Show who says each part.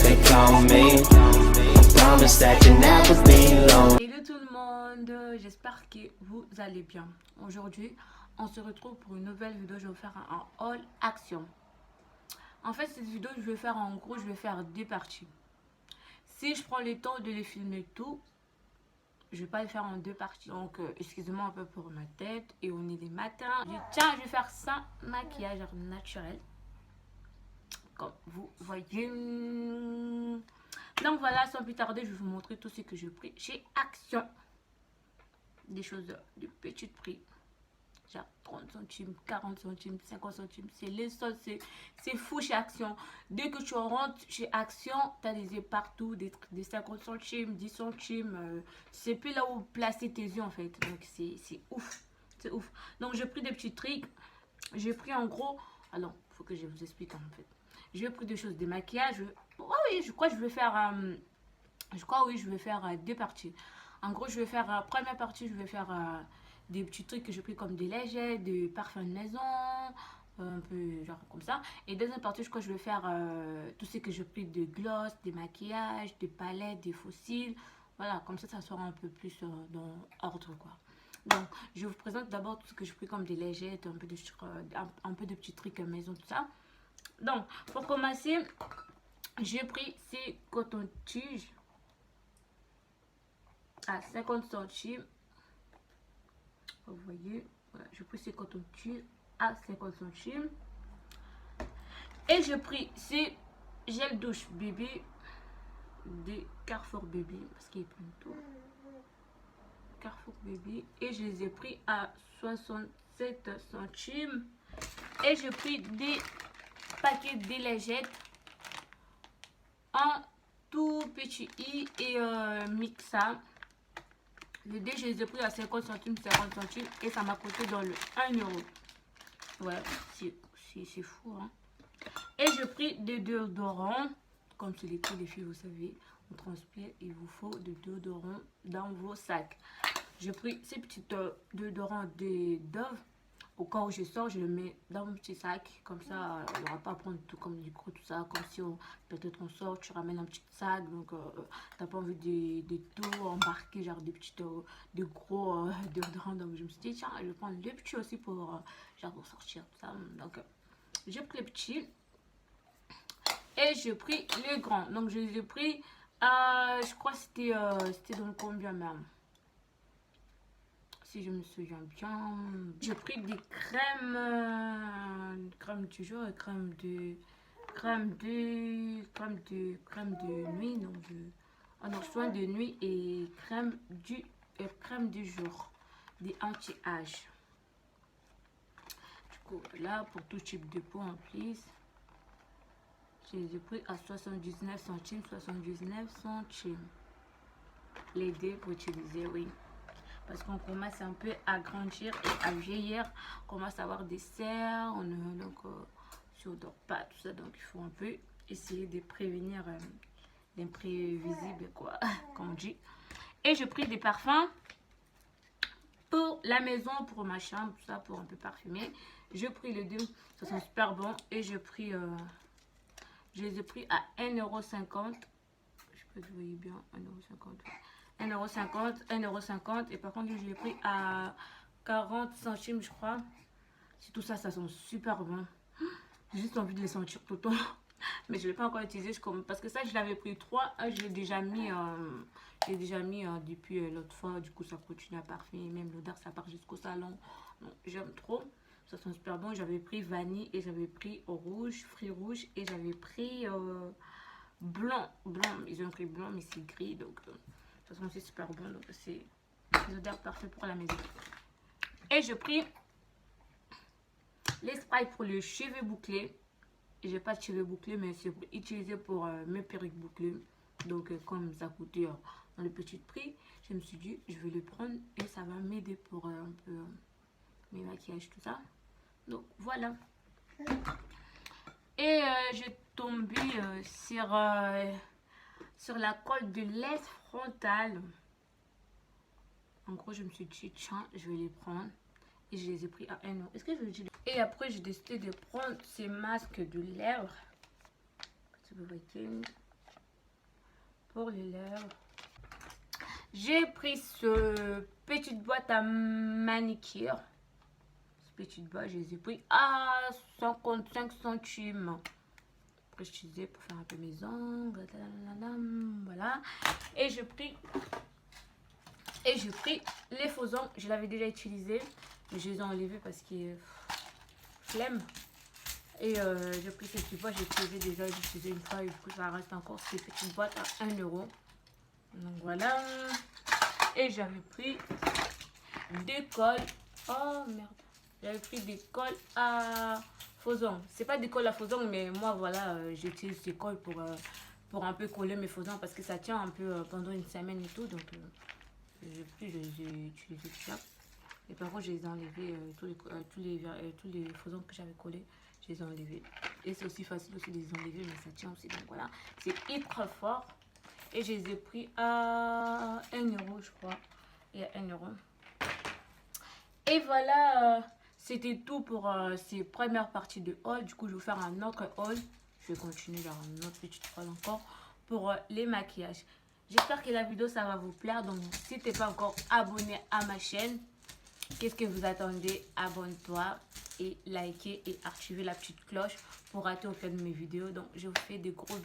Speaker 1: they call me. Promise that you never be alone.
Speaker 2: Hello tout le monde, j'espère que vous allez bien. Aujourd'hui, on se retrouve pour une nouvelle vidéo. Je vais faire un haul action. En fait, cette vidéo, je vais faire en gros, je vais faire deux parties. Si je prends le temps de les filmer tout, je vais pas le faire en deux parties. Donc, excusez-moi un peu pour ma tête. Et on est les matins. Tiens, je vais faire ça, maquillage naturel. Comme vous voyez. Donc voilà, sans plus tarder, je vais vous montrer tout ce que j'ai pris chez Action. Des choses de petit prix. Genre 30 centimes, 40 centimes, 50 centimes. C'est les soldes, c'est fou chez Action. Dès que tu rentres chez Action, tu as des yeux partout, des 50 centimes, 10 centimes. C'est plus là où placer tes yeux en fait. Donc c'est ouf. C'est ouf. Donc j'ai pris des petits trucs. J'ai pris en gros... Alors, il faut que je vous explique en fait. J'ai pris des choses de maquillage. Oh oui, je crois que je vais faire... je vais faire deux parties. En gros, je vais faire... première partie, je vais faire des petits trucs que j'ai pris comme des légers, des parfums de maison, un peu genre comme ça. Et deuxième partie, je crois que je vais faire tout ce que j'ai pris de gloss, des maquillages, des palettes, des fossiles. Voilà, comme ça sera un peu plus dans ordre quoi. Donc, je vous présente d'abord tout ce que j'ai pris comme des légers, un peu de petits trucs maison, tout ça. Donc, pour commencer, j'ai pris ces cotons-tiges à 50 centimes. Vous voyez, voilà, j'ai pris ces cotons-tiges à 50 centimes. Et j'ai pris ces gel douche bébé de Carrefour Bébé, parce qu'il est plein de tout. Carrefour Bébé. Et je les ai pris à 67 centimes. Et j'ai pris des paquets d'élégettes en tout petit i et mixa. Les deux, je les ai pris à 50 centimes, 50 centimes et ça m'a coûté dans le 1 euro. Ouais, c'est fou, hein. Et j'ai pris des déodorants. Comme c'est l'été, les filles, vous savez, on transpire, il vous faut des déodorants dans vos sacs. J'ai pris ces petits déodorants de Dove. Au cas où je sors, je le mets dans mon petit sac. Comme ça, on n'aura pas à prendre tout comme du gros, tout ça. Comme si peut-être on sort, tu ramènes un petit sac. Donc, t'as pas envie de tout embarquer, genre des petits, de gros déodorants. Donc, je me suis dit, tiens, je vais prendre les petits aussi pour, genre, pour sortir. Tout ça. Donc, j'ai pris les petits. Et j'ai pris les grands. Donc, je les ai pris, je crois que c'était dans combien même? Si je me souviens bien, j'ai pris des crèmes, crème du jour et crème de nuit, donc soin de nuit et crème du jour, des anti-âge. Du coup, là, pour tout type de peau en plus, je les ai pris à 79 centimes, 79 centimes. Les deux pour utiliser, oui. Parce qu'on commence un peu à grandir et à vieillir. On commence à avoir des cernes, donc si on dort pas, tout ça. Donc il faut un peu essayer de prévenir l'imprévisible, quoi, comme on dit. Et j'ai pris des parfums pour la maison, pour ma chambre, tout ça, pour un peu parfumer. J'ai pris les deux, ça sent super bon. Et j'ai pris, je les ai pris à 1,50 €. Je sais pas si vous voyez bien, 1,50 €. 1,50 €, 1,50 €. Et par contre, je l'ai pris à 40 centimes, je crois. C'est tout ça, ça sent super bon. J'ai juste envie de les sentir tout le temps. Mais je ne l'ai pas encore utilisé. Parce que ça, je l'avais pris 3. Je l'ai déjà mis, depuis l'autre fois. Du coup, ça continue à parfumer. Même l'odeur, ça part jusqu'au salon. J'aime trop. Ça sent super bon. J'avais pris vanille et j'avais pris rouge, fruits rouges. Et j'avais pris blanc. Ils ont pris blanc, mais c'est gris. Donc... c'est super bon, donc c'est des odeurs parfaites pour la maison. Et j'ai pris les sprays pour les cheveux bouclés. J'ai pas de cheveux bouclés, mais c'est utilisé pour mes perruques bouclées. Donc comme ça coûtait dans le petit prix, je me suis dit je vais le prendre et ça va m'aider pour un peu mes maquillages, tout ça. Donc voilà. Et j'ai tombé sur la colle de l'aise frontale. En gros, je me suis dit, tiens, je vais les prendre. Et je les ai pris à 1 €. Est-ce que je le dis? Et après, j'ai décidé de prendre ces masques de lèvres. Si vous voyez. pour les lèvres. J'ai pris ce petite boîte à manicure. Cette petite boîte, je les ai pris à 55 centimes. Après, je disais pour faire un peu mes ongles. Voilà. Et j'ai pris les faux ongles. Je l'avais déjà utilisé, mais je les ai enlevés parce que flemme. Et j'ai pris cette petite boîte. J'ai déjà utilisé une fois. Et du coup, ça reste encore cette petite boîte à 1 €. Donc voilà. Et j'avais pris des cols. Oh merde. J'avais pris des cols à faux ongles. C'est pas des cols à faux ongles, mais moi voilà, j'utilise ces cols pour un peu coller mes faux ongles parce que ça tient un peu pendant une semaine et tout. Donc j'ai utilisé tout ça. Et par contre, je les ai enlevés, tous les faux ongles que j'avais collés, je les ai enlevés. Et c'est aussi facile aussi de les enlever, mais ça tient aussi. Donc voilà, c'est hyper fort. Et je les ai pris à 1 €, je crois. Et à 1 €. Et voilà, c'était tout pour ces premières parties de haul. Du coup, je vais vous faire un autre haul. Je vais continuer vers une autre petite haul encore pour les maquillages. J'espère que la vidéo, ça va vous plaire. Donc, si tu n'es pas encore abonné à ma chaîne, qu'est-ce que vous attendez? Abonne-toi et likez et activez la petite cloche pour rater aucune de mes vidéos. Donc, je vous fais des gros bisous.